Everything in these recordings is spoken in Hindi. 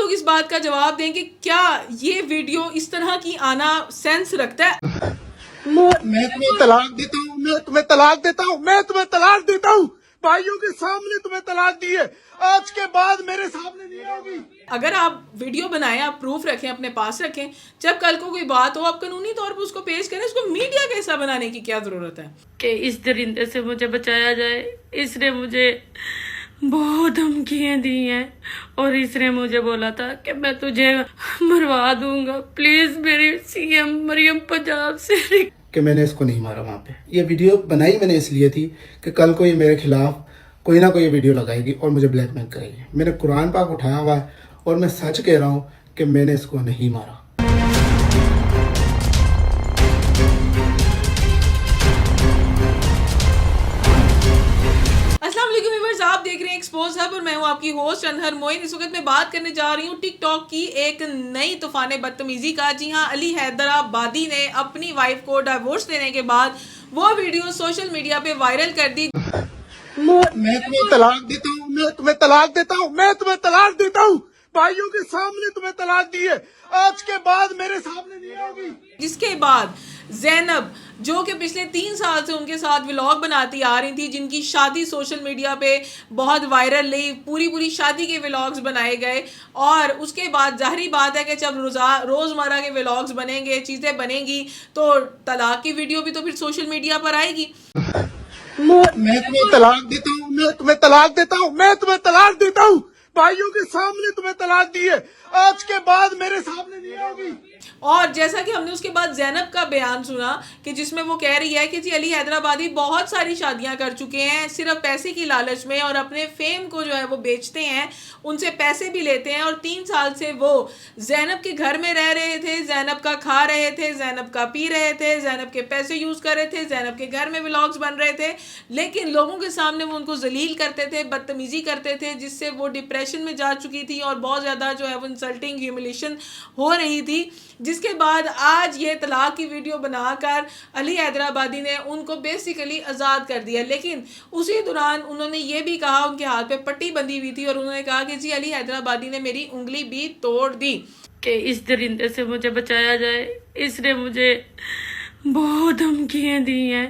लोग इस बात का जवाब दें कि क्या ये वीडियो इस तरह की आना सेंस रखता है। मैं तुम्हें तलाक देता हूँ, मैं तुम्हें तलाक देता हूँ, मैं तुम्हें तलाक देता हूँ। भाइयों के सामने तुम्हें तलाक दी है, आज के बाद मेरे सामने नहीं होगी। अगर आप वीडियो बनाएं, आप प्रूफ रखें, अपने पास रखें, जब कल को कोई बात हो आप कानूनी तौर पर उसको पेश करें। उसको मीडिया का हिस्सा बनाने की क्या जरूरत है कि इस दरिंदे से मुझे बचाया जाए। इसने मुझे बहुत धमकियां दी हैं और इसने मुझे बोला था कि मैं तुझे मरवा दूंगा। प्लीज मेरी सीएम मरियम पंजाब से कि मैंने इसको नहीं मारा वहाँ पे। ये वीडियो बनाई मैंने इसलिए थी कि कल को ये मेरे खिलाफ कोई ना कोई वीडियो लगाएगी और मुझे ब्लैकमेल करेगी। मैंने कुरान पाक उठाया हुआ है और मैं सच कह रहा हूँ कि मैंने इसको नहीं मारा। अस्सलाम वालेकुम व्यूअर्स, आप देख रहे हैं एक्सपोज हब और मैं हूं आपकी होस्ट अनहर मोइन। इस वक्त मैं बात करने जा रही हूं टिकटॉक की एक नई तूफान बदतमीजी का। जी हां, अली हैदराबादी ने अपनी वाइफ को डिवोर्स देने के बाद वो वीडियो सोशल मीडिया पे वायरल कर दी। मैं तुम्हें तलाक देता हूँ, मैं तुम्हें तलाक देता हूँ, मैं तुम्हें तलाक देता हूँ। भाइयों के सामने तुम्हें तलाक दी है, आज के बाद मेरे सामने नहीं होगी। जिसके बाद ज़ैनब, जो कि पिछले 3 साल से उनके साथ व्लॉग बनाती आ रही थी, जिनकी शादी सोशल मीडिया पे बहुत वायरल रही, पूरी शादी के व्लॉग्स बनाए गए। और उसके बाद जाहिर बात है कि जब रोज़मर्रा के व्लॉग्स बनेंगे, चीज़ें बनेंगी, तो तलाक की वीडियो भी तो फिर सोशल मीडिया पर आएगी। मैं तुम्हें तलाक देता हूँ, मैं तुम्हें तलाक देता हूँ, मैं तुम्हें तलाक देता हूँ। भाइयों के सामने तुम्हें तलाक दी है, आज के बाद मेरे सामने नहीं होगी। और जैसा कि हमने उसके बाद ज़ैनब का बयान सुना कि जिसमें वो कह रही है कि जी अली हैदराबादी बहुत सारी शादियां कर चुके हैं सिर्फ पैसे की लालच में, और अपने फेम को जो है वो बेचते हैं, उनसे पैसे भी लेते हैं। और 3 साल से वो ज़ैनब के घर में रह रहे थे, ज़ैनब का खा रहे थे, ज़ैनब का पी रहे थे, ज़ैनब के पैसे यूज़ कर रहे थे, ज़ैनब के घर में व्लॉग्स बन रहे थे, लेकिन लोगों के सामने वो उनको जलील करते थे, बदतमीजी करते थे, जिससे वो डिप्रेशन में जा चुकी थी और बहुत ज़्यादा जो है वो इंसल्टिंग ह्यूमिलेशन हो रही थी। जिसके बाद आज ये तलाक की वीडियो बनाकर अली हैदराबादी ने उनको बेसिकली आज़ाद कर दिया। लेकिन उसी दौरान उन्होंने ये भी कहा, उनके हाथ पे पट्टी बंधी हुई थी, और उन्होंने कहा कि जी अली हैदराबादी ने मेरी उंगली भी तोड़ दी कि इस दरिंदे से मुझे बचाया जाए। इसने मुझे बहुत धमकियां दी हैं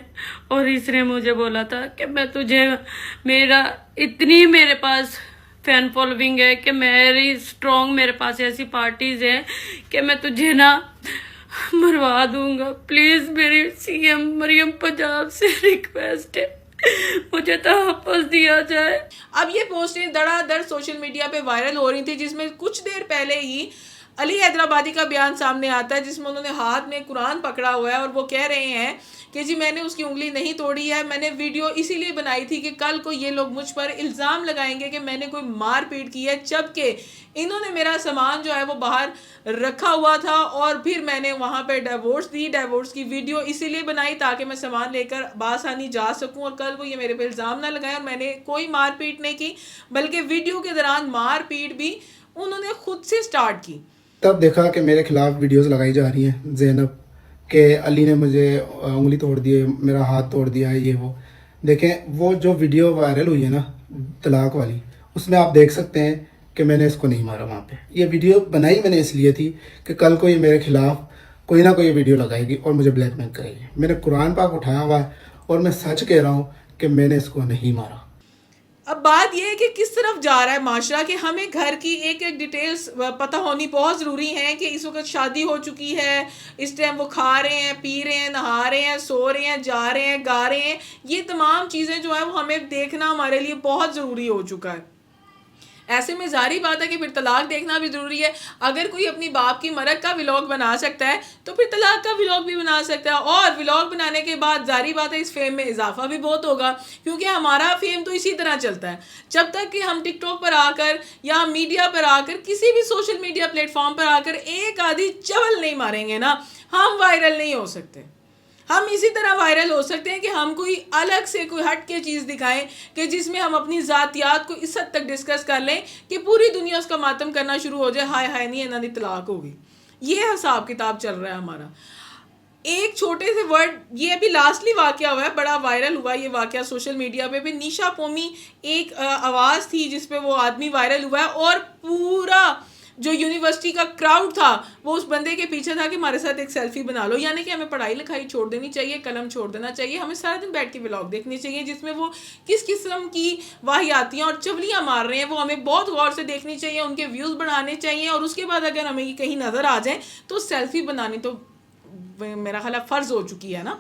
और इसने मुझे बोला था कि मैं तुझे इतनी मेरे पास फैन फॉलोइंग है कि मेरी स्ट्रॉन्ग, मेरे पास ऐसी पार्टीज हैं कि मैं तुझे ना मरवा दूंगा। प्लीज मेरी सीएम मरियम पंजाब से रिक्वेस्ट है, मुझे तहफ़्फ़ुज़ दिया जाए। अब ये पोस्टें धड़ाधड़ सोशल मीडिया पे वायरल हो रही थी, जिसमें कुछ देर पहले ही अली हैदराबादी का बयान सामने आता है, जिसमें उन्होंने हाथ में कुरान पकड़ा हुआ है और वो कह रहे हैं कि जी मैंने उसकी उंगली नहीं तोड़ी है, मैंने वीडियो इसीलिए बनाई थी कि कल को ये लोग मुझ पर इल्ज़ाम लगाएंगे कि मैंने कोई मार पीट की है, जबकि इन्होंने मेरा सामान जो है वो बाहर रखा हुआ था और फिर मैंने वहाँ पे डिवोर्स दी। डिवोर्स की वीडियो इसीलिए बनाई ताकि मैं सामान लेकर बासानी जा सकूँ और कल को ये मेरे पे इल्ज़ाम ना लगाए। और मैंने कोई मार पीट नहीं की, बल्कि वीडियो के दौरान मार पीट भी उन्होंने खुद से स्टार्ट की। तब देखा कि मेरे खिलाफ वीडियोस लगाई जा रही हैं ज़ैनब के अली ने मुझे उंगली तोड़ दी है, मेरा हाथ तोड़ दिया है, ये वो। देखें वो जो वीडियो वायरल हुई है ना तलाक वाली, उसमें आप देख सकते हैं कि मैंने इसको नहीं मारा वहाँ पे। ये वीडियो बनाई मैंने इसलिए थी कि कल को ये मेरे खिलाफ कोई ना कोई वीडियो लगाएगी और मुझे ब्लैकमेल करेगी। मैंने कुरान पाक उठाया हुआ है और मैं सच कह रहा हूँ कि मैंने इसको नहीं मारा। अब बात यह है कि किस तरफ जा रहा है माशरा, कि हमें घर की एक एक डिटेल्स पता होनी बहुत ज़रूरी है कि इस वक्त शादी हो चुकी है, इस टाइम वो खा रहे हैं, पी रहे हैं, नहा रहे हैं, सो रहे हैं, जा रहे हैं, गा रहे हैं। ये तमाम चीज़ें जो है वो हमें देखना हमारे लिए बहुत ज़रूरी हो चुका है। ऐसे में जारी बात है कि फिर तलाक देखना भी ज़रूरी है। अगर कोई अपनी बाप की मरग का व्लॉग बना सकता है तो फिर तलाक का व्लॉग भी बना सकता है, और व्लॉग बनाने के बाद जारी बात है इस फेम में इजाफा भी बहुत होगा, क्योंकि हमारा फेम तो इसी तरह चलता है। जब तक कि हम टिकटॉक पर आकर या मीडिया पर आकर, किसी भी सोशल मीडिया प्लेटफॉर्म पर आकर एक आधी चवल नहीं मारेंगे ना, हम वायरल नहीं हो सकते। हम इसी तरह वायरल हो सकते हैं कि हम कोई अलग से कोई हट के चीज़ दिखाएं कि जिसमें हम अपनी ज़ातियात को इस हद तक डिस्कस कर लें कि पूरी दुनिया उसका मातम करना शुरू हो जाए, हाय हाय नहीं इन्हों की तलाक होगी। ये हिसाब किताब चल रहा है हमारा। एक छोटे से वर्ड, ये अभी लास्टली वाकया हुआ है, बड़ा वायरल हुआ ये वाकया सोशल मीडिया पे भी। निशा पोमी एक आवाज़ थी जिस पे वो आदमी वायरल हुआ है और पूरा जो यूनिवर्सिटी का क्राउड था वो उस बंदे के पीछे था कि हमारे साथ एक सेल्फी बना लो। यानी कि हमें पढ़ाई लिखाई छोड़ देनी चाहिए, कलम छोड़ देना चाहिए, हमें सारा दिन बैठ के व्लॉग देखने चाहिए जिसमें वो किस किस्म की वाहियातियाँ और चवलियाँ मार रहे हैं वो हमें बहुत गौर से देखनी चाहिए, उनके व्यूज़ बढ़ाने चाहिए। और उसके बाद अगर हमें कहीं नज़र आ जाए तो सेल्फी बनानी तो मेरा ख्याल फ़र्ज़ हो चुकी है ना।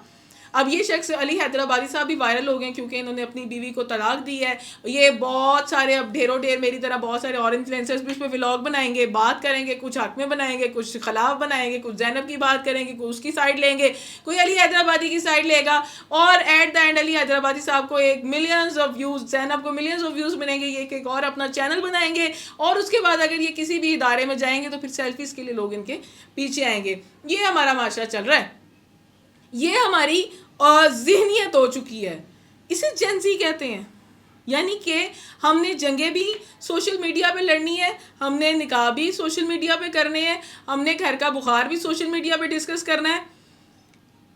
अब ये शख्स अली हैदराबादी साहब भी वायरल हो गए क्योंकि इन्होंने अपनी बीवी को तलाक दी है। ये बहुत सारे अब ढेरों ढेर मेरी तरह बहुत सारे और इन्फ्लुएंसर्स भी इस पर व्लॉग बनाएंगे, बात करेंगे, कुछ हक में बनाएंगे, कुछ खिलाफ बनाएंगे, कुछ ज़ैनब की बात करेंगे, कोई उसकी साइड लेंगे, कोई अली हैदराबादी की साइड लेगा। और at the end Ali Hyderabadi साहब को एक मिलियंस ऑफ व्यूज़, ज़ैनब को मिलियंस ऑफ व्यूज़ मिलेंगे, ये एक और अपना चैनल बनाएंगे। और उसके बाद अगर ये किसी भी इदारे में जाएंगे तो फिर सेल्फीज़ के लिए लोग इनके पीछे आएंगे। ये हमारा माशरा चल रहा है, ये हमारी ज़हनियत हो चुकी है। इसे जेंजी कहते हैं। यानी कि हमने जंगें भी सोशल मीडिया पे लड़नी है, हमने निकाह भी सोशल मीडिया पे करने हैं, हमने घर का बुखार भी सोशल मीडिया पे डिस्कस करना है।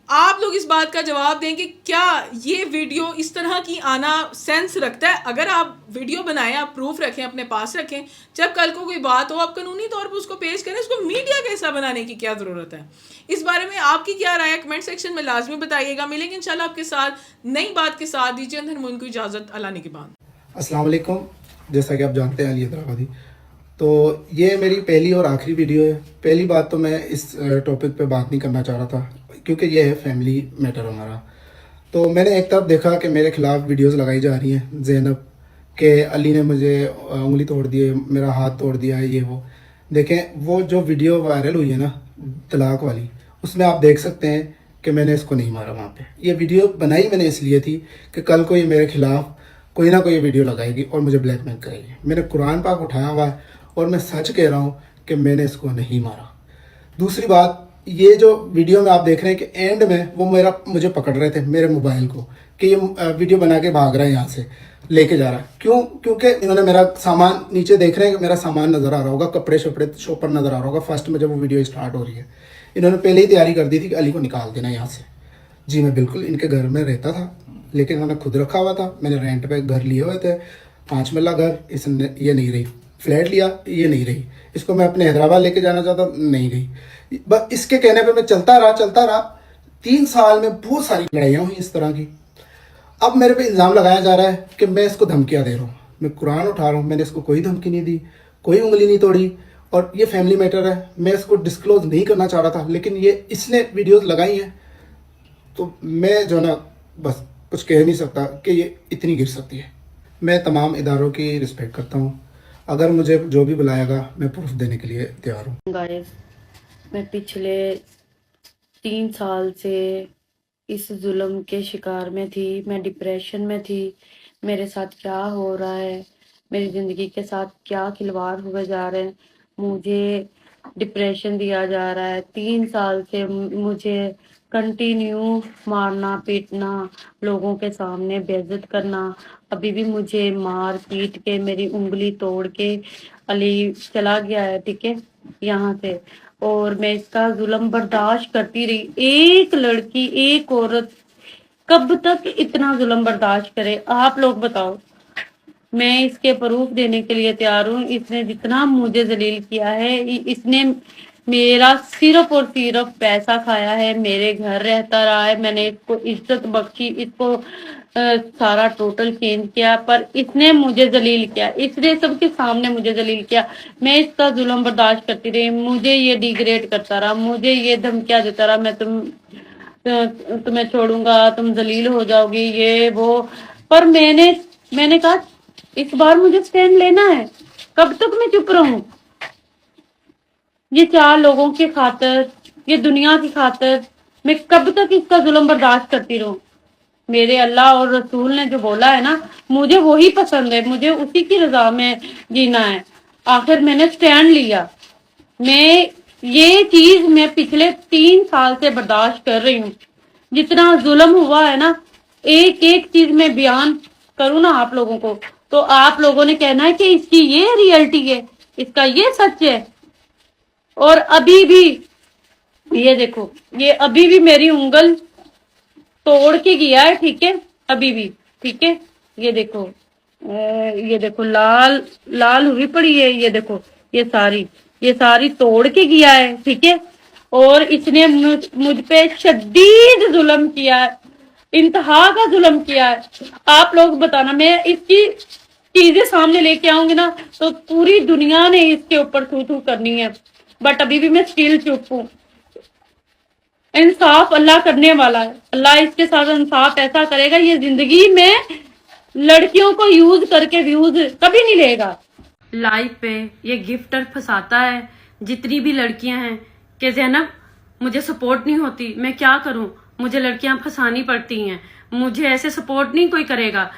आप लोग इस बात का जवाब दें कि क्या ये वीडियो इस तरह की आना सेंस रखता है? अगर आप वीडियो बनाएं, आप प्रूफ रखें, अपने पास रखें, जब कल को कोई बात हो आप कानूनी तौर पर उसको पेश करें। उसको मीडिया का हिस्सा बनाने की क्या ज़रूरत है? इस बारे में आपकी क्या राय है कमेंट सेक्शन में लाजमी बताइएगा। मिलेंगे इंशाल्लाह आपके साथ नई बात के साथ। दीजिए अंदर मुझको इजाज़त, अल्लाह ने के बाद। अस्सलाम वालेकुम। जैसा कि आप जानते हैं अली हैदराबादी, तो ये मेरी पहली और आखिरी वीडियो है। पहली बात तो मैं इस टॉपिक पे बात नहीं करना चाह रहा था क्योंकि ये है फैमिली मैटर हमारा। तो मैंने एक तरफ देखा कि मेरे खिलाफ वीडियोस लगाई जा रही हैं, ज़ैनब के अली ने मुझे उंगली तोड़ दी है, मेरा हाथ तोड़ दिया है, ये वो। देखें वो जो वीडियो वायरल हुई है ना तलाक वाली, उसमें आप देख सकते हैं कि मैंने इसको नहीं मारा वहाँ पे। ये वीडियो बनाई मैंने इसलिए थी कि कल को ये मेरे खिलाफ कोई ना कोई वीडियो लगाएगी और मुझे ब्लैकमेल करेगी। मैंने कुरान पाक उठाया हुआ है और मैं सच कह रहा हूँ कि मैंने इसको नहीं मारा। दूसरी बात, ये जो वीडियो में आप देख रहे हैं कि एंड में वो मुझे पकड़ रहे थे मेरे मोबाइल को कि ये वीडियो बना के भाग रहा है, यहाँ से लेके जा रहा है। क्यों? क्योंकि इन्होंने मेरा सामान, नीचे देख रहे हैं कि मेरा सामान नज़र आ रहा होगा, कपड़े शपड़े शॉपर नज़र आ रहा होगा। फर्स्ट में जब वो वीडियो स्टार्ट हो रही है, इन्होंने पहले ही तैयारी कर दी थी कि अली को निकाल देना यहाँ से। जी मैं बिल्कुल इनके घर में रहता था, लेकिन इन्होंने खुद रखा हुआ था। मैंने रेंट पे घर लिए हुए थे, 5 मरला घर। इसने ये नहीं रही। फ्लैट लिया, ये नहीं रही। इसको मैं अपने हैदराबाद लेके जाना चाहता, नहीं गई। बस इसके कहने पे मैं चलता रहा। 3 साल में बहुत सारी लड़ाइयाँ हुई इस तरह की। अब मेरे पे इल्ज़ाम लगाया जा रहा है कि मैं इसको धमकियाँ दे रहा हूँ। मैं कुरान उठा रहा हूँ, मैंने इसको कोई धमकी नहीं दी, कोई उंगली नहीं तोड़ी। और ये फैमिली मैटर है, मैं इसको डिस्क्लोज नहीं करना चाह रहा था, लेकिन ये इसने वीडियोस लगाई हैं तो मैं जो ना बस कुछ कह नहीं सकता कि ये इतनी गिर सकती है। मैं तमाम इदारों की रिस्पेक्ट करता हूँ। अगर मुझे जो भी बुलाएगा मैं प्रूफ देने के लिए तैयार हूँ। गाइस, मैं पिछले 3 साल से इस जुल्म के शिकार में थी। मैं डिप्रेशन में थी। मेरे साथ क्या हो रहा है, मेरी ज़िंदगी के साथ क्या खिलवाड़ हुए जा रहे हैं। मुझे डिप्रेशन दिया जा रहा है। 3 साल से मुझे कंटिन्यू मारना पीटना, लोगों के सामने बेइज्जत करना। अभी भी मुझे मार पीट के मेरी उंगली तोड़ के अली चला गया है, ठीक है, यहाँ से। और मैं इसका जुल्म बर्दाश्त करती रही। एक लड़की, एक औरत कब तक इतना जुल्म बर्दाश्त करे? आप लोग बताओ। मैं इसके प्रूफ देने के लिए तैयार हूँ। इसने जितना मुझे जलील किया है, इसने मेरा सिर्फ और सिर्फ पैसा खाया है, मेरे घर रहता रहा है, मैंने इसको इज्जत बख्शी, इसको सारा टोटल चेंज किया, पर इसने मुझे जलील किया। इसने सबके सामने मुझे जलील किया। मैं इसका जुल्म बर्दाश्त करती रही। मुझे ये डिग्रेड करता रहा, मुझे ये धमकियां देता रहा, मैं तुम्हें छोड़ूंगा, तुम जलील हो जाओगी, ये वो। पर मैंने कहा इस बार मुझे स्टैंड लेना है। कब तक मैं चुप रहूं? ये 4 लोगों की खातिर, ये दुनिया की खातिर मैं कब तक इसका जुल्म बर्दाश्त करती रहूं? मेरे अल्लाह और रसूल ने जो बोला है ना, मुझे वही पसंद है, मुझे उसी की रजा में जीना है। आखिर मैंने स्टैंड लिया। ये चीज मैं पिछले 3 साल से बर्दाश्त कर रही हूँ। जितना जुल्म हुआ है ना, एक एक चीज मैं बयान करूँ ना आप लोगों को, तो आप लोगों ने कहना है कि इसकी ये रियलिटी है, इसका ये सच है। और अभी भी ये देखो, ये अभी भी मेरी उंगल तोड़ के गया है, ठीक है, अभी भी, ठीक है। ये देखो लाल लाल हुई पड़ी है। ये देखो, ये सारी तोड़ के किया है, ठीक है। और इसने मुझ पे शदीद जुल्म किया है, इंतहा का जुल्म किया है। आप लोग बताना, मैं इसकी चीजें सामने लेके आऊंगी ना तो पूरी दुनिया ने इसके ऊपर थू थू करनी है, बट अभी भी मैं स्टिल चुप हूँ। इंसाफ अल्लाह करने वाला है, अल्लाह इसके साथ इंसाफ ऐसा करेगा, ये जिंदगी में लड़कियों को यूज करके व्यूज कभी नहीं लेगा। लाइफ पे ये गिफ्टर फंसाता है जितनी भी लड़कियां हैं कि ज़ैनब मुझे सपोर्ट नहीं होती, मैं क्या करूं, मुझे लड़कियां फंसानी पड़ती हैं, मुझे ऐसे सपोर्ट नहीं कोई करेगा।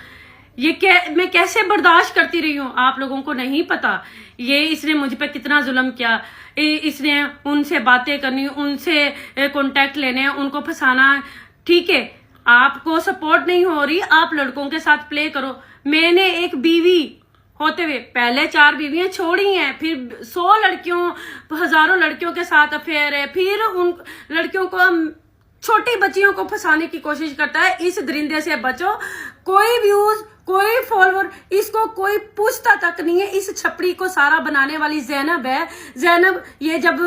मैं कैसे बर्दाश्त करती रही हूँ, आप लोगों को नहीं पता। ये इसने मुझ पे कितना जुल्म किया, इसने उनसे बातें करनी, उनसे कांटेक्ट लेने, उनको फंसाना। ठीक है, आपको सपोर्ट नहीं हो रही, आप लड़कों के साथ प्ले करो। मैंने एक बीवी होते हुए पहले 4 बीवियां छोड़ी हैं, फिर 100 लड़कियों, हजारों लड़कियों के साथ अफेयर है, फिर उन लड़कियों को, छोटी बच्चियों को फंसाने की कोशिश करता है। इस दरिंदे से बचो, कोई व्यूज, कोई फॉलोअर, इसको कोई पूछता तक नहीं है। इस छपड़ी को सारा बनाने वाली ज़ैनब है। ज़ैनब ये जब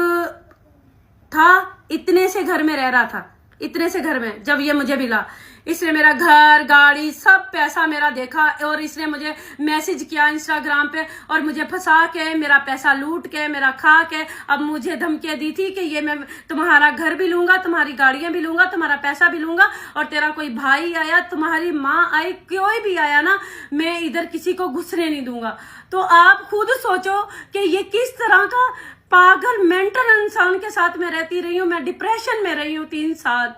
था इतने से घर में रह रहा था, इतने से घर में जब ये मुझे मिला, इसने मेरा घर, गाड़ी, सब पैसा मेरा देखा और इसने मुझे मैसेज किया इंस्टाग्राम पे और मुझे फंसा के, मेरा पैसा लूट के, मेरा खा के, अब मुझे धमकियां दी थी कि ये मैं तुम्हारा घर भी लूंगा, तुम्हारी गाड़ियां भी लूंगा, तुम्हारा पैसा भी लूंगा, और तेरा कोई भाई आया, तुम्हारी माँ आई, कोई भी आया ना, मैं इधर किसी को घुसने नहीं दूंगा। तो आप खुद सोचो कि ये किस तरह का पागल मेंटल इंसान के साथ मैं रहती रही हूँ। मैं डिप्रेशन में रही हूँ 3 साल।